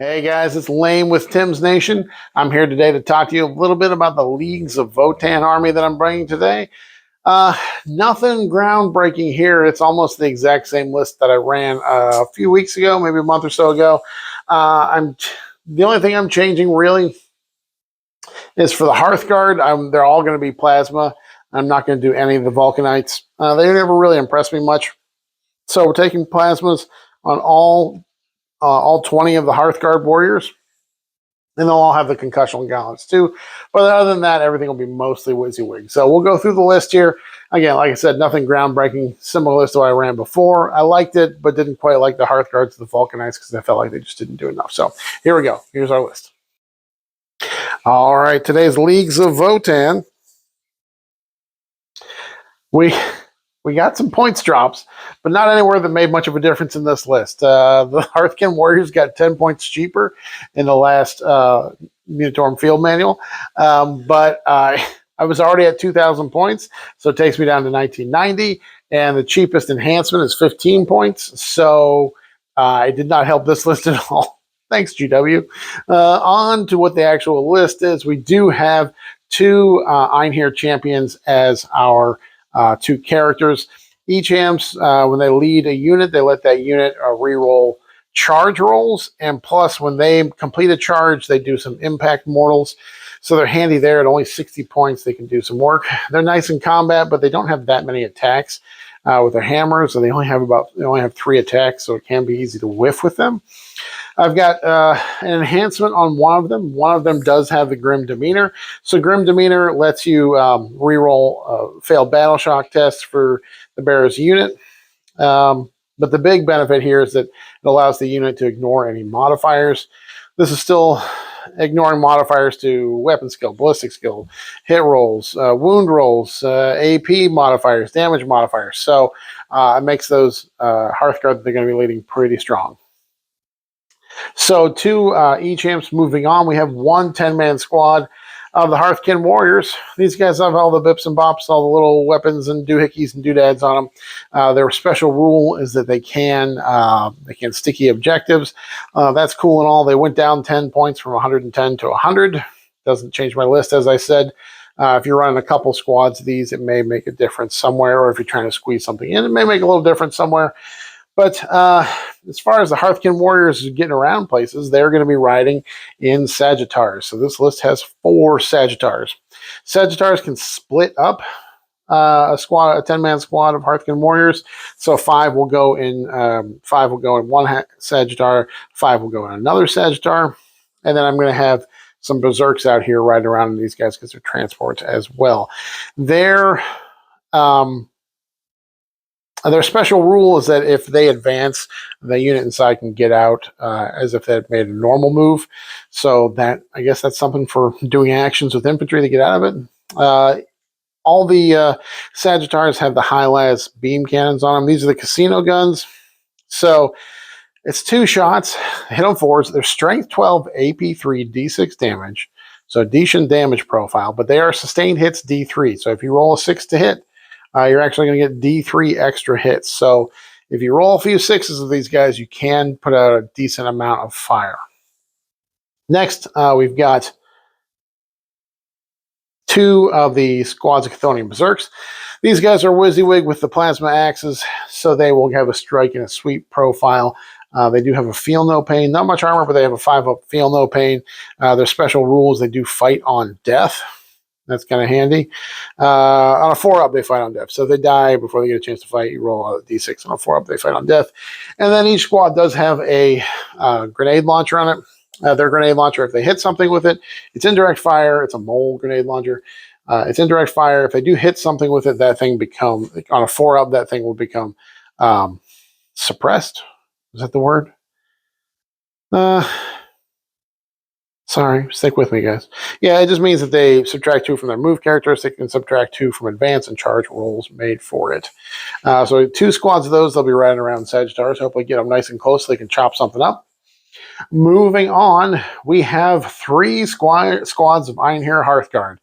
Hey guys, it's Lane with Tim's Nation. I'm here today to talk to you a little bit about the Leagues of Votann army that I'm bringing today. Uh, Nothing groundbreaking here. It's almost the exact same list that I ran a few weeks ago, maybe a month or so ago. I'm The only thing I'm changing really is for the Hearth Guard. They're all going to be plasma. I'm not going to do any of the Vulcanites. They never really impressed me much. So we're taking plasmas on all 20 of the Hearth Guard warriors. And they'll all have the concussion gauntlets too. But other than that, everything will be mostly WYSIWYG. So we'll go through the list here. Again, like I said, nothing groundbreaking. Similar list to what I ran before. I liked it, but didn't quite like the Hearth Guards to the Vulcanites because I felt like they just didn't do enough. So here we go. Here's our list. All right, today's Leagues of Votann. We got some points drops, but not anywhere that made much of a difference in this list. The Hearthkin Warriors got 10 points cheaper in the last Munitorum Field Manual, but I was already at 2,000 points, so it takes me down to 1990, and the cheapest enhancement is 15 points, so it did not help this list at all. Thanks, GW. On to what the actual list is. We do have two Einherjar champions as our two characters. Each amps, when they lead a unit, they let that unit reroll charge rolls, and plus when they complete a charge, they do some impact mortals. So they're handy there. At only 60 points, they can do some work. They're nice in combat, but they don't have that many attacks with their hammers, so they only have 3 attacks, so it can be easy to whiff with them. I've got an enhancement on one of them. One of them does have the Grim Demeanor. So Grim Demeanor lets you reroll failed battle shock tests for the bearer's unit. But the big benefit here is that it allows the unit to ignore any modifiers. This is still ignoring modifiers to weapon skill, ballistic skill, hit rolls, wound rolls, AP modifiers, damage modifiers. So it makes those Hearthguard that they're going to be leading pretty strong. So two E-Champs moving on. We have one 10-man squad of the Hearthkin Warriors. These guys have all the bips and bops, all the little weapons and doohickeys and doodads on them. Their special rule is that they can sticky objectives. That's cool and all. They went down 10 points from 110 to 100. Doesn't change my list, as I said. If you're running a couple squads of these, it may make a difference somewhere, or if you're trying to squeeze something in, it may make a little difference somewhere. But as far as the Hearthkin Warriors getting around places, they're going to be riding in Sagittars. So this list has 4 Sagittars. Sagittars can split up a 10-man squad of Hearthkin Warriors. So 5 will go in one Sagittar, 5 will go in another Sagittar, and then I'm going to have some berserks out here riding around in these guys because they're transports as well. Their special rule is that if they advance, the unit inside can get out as if they had made a normal move. So that, I guess that's something for doing actions with infantry to get out of it. All the Sagittars have the high-las beam cannons on them. These are the casino guns. So it's 2 shots, hit on 4s. They're strength 12, AP 3, D6 damage. So decent damage profile, but they are sustained hits D3. So if you roll a 6 to hit, you're actually going to get D3 extra hits. So if you roll a few 6s of these guys, you can put out a decent amount of fire. Next, we've got 2 of the squads of Chthonian Berserks. These guys are WYSIWYG with the plasma axes, so they will have a strike and a sweep profile. They do have a feel no pain. Not much armor, but they have a 5-up feel no pain. Their special rules, they do fight on death. That's kind of handy. On a 4-up, they fight on death. So if they die before they get a chance to fight, you roll a d6. On a 4-up, they fight on death. And then each squad does have a grenade launcher on it. Their grenade launcher, if they hit something with it, it's indirect fire. It's a mole grenade launcher. It's indirect fire. If they do hit something with it, that thing on a 4-up, that thing will become suppressed. Is that the word? Sorry, stick with me, guys. Yeah, it just means that they subtract 2 from their move characteristic and subtract 2 from advance and charge rolls made for it. So 2 squads of those, they'll be riding around Sagittars. Hopefully get them nice and close so they can chop something up. Moving on, we have 3 squads of Einherjar Hearthguard.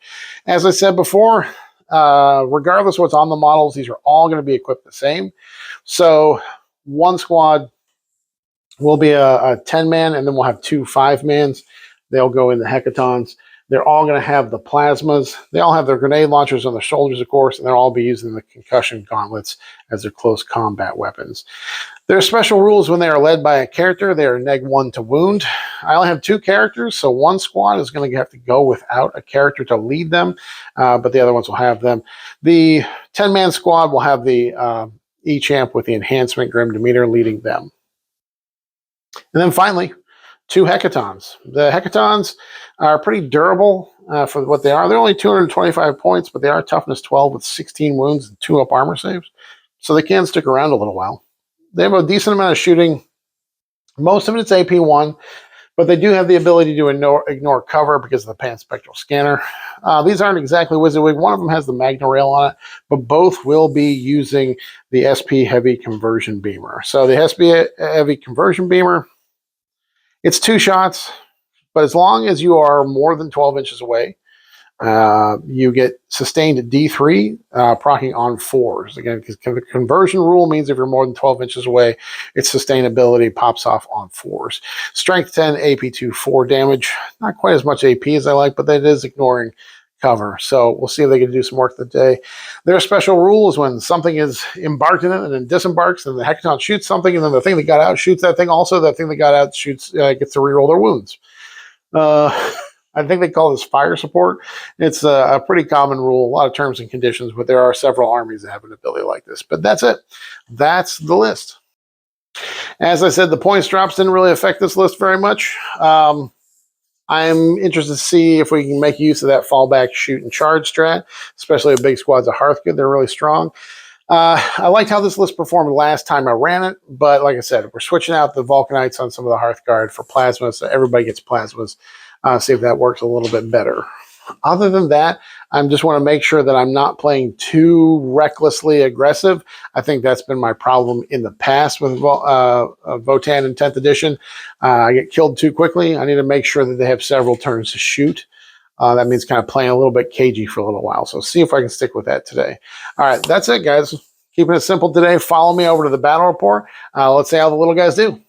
As I said before, regardless of what's on the models, these are all going to be equipped the same. So one squad will be a 10-man, and then we'll have 2 5-mans. They'll go in the hecatons. They're all going to have the plasmas. They all have their grenade launchers on their shoulders, of course, and they'll all be using the concussion gauntlets as their close combat weapons. There are special rules when they are led by a character. They are -1 to wound. I only have 2 characters, so one squad is going to have to go without a character to lead them, but the other ones will have them. The 10-man squad will have the E-Champ with the enhancement Grim Demeter leading them. And then finally, 2 hecatons. The hecatons are pretty durable for what they are. They're only 225 points, but they are toughness 12 with 16 wounds and 2 up armor saves. So they can stick around a little while. They have a decent amount of shooting. Most of it's AP1, but they do have the ability to ignore cover because of the pan-spectral scanner. These aren't exactly WYSIWYG. One of them has the Magna Rail on it, but both will be using the SP Heavy Conversion Beamer. So the SP Heavy Conversion Beamer, it's 2 shots, but as long as you are more than 12 inches away, you get sustained D3, proccing on 4s. Again, because the conversion rule means if you're more than 12 inches away, its sustainability pops off on 4s. Strength 10, AP2, 4 damage. Not quite as much AP as I like, but that is ignoring cover. So we'll see if they can do some work today. Their special rule is when something is embarked in it and then disembarks, and the hecaton shoots something, and then the thing that got out shoots that thing. Also, that thing that got out shoots gets to reroll their wounds. I think they call this fire support. It's a pretty common rule, a lot of terms and conditions, but there are several armies that have an ability like this. But that's it. That's the list. As I said, the points drops didn't really affect this list very much. I'm interested to see if we can make use of that fallback, shoot, and charge strat, especially with big squads of Hearth. They're really strong. I liked how this list performed last time I ran it, but like I said, we're switching out the Vulcanites on some of the Hearthguard for plasmas, so everybody gets plasmas. See if that works a little bit better. Other than that, I just want to make sure that I'm not playing too recklessly aggressive. I think that's been my problem in the past with Votann in 10th edition. I get killed too quickly. I need to make sure that they have several turns to shoot. That means kind of playing a little bit cagey for a little while. So see if I can stick with that today. All right, that's it, guys. Keeping it simple today. Follow me over to the battle report. Let's see how the little guys do.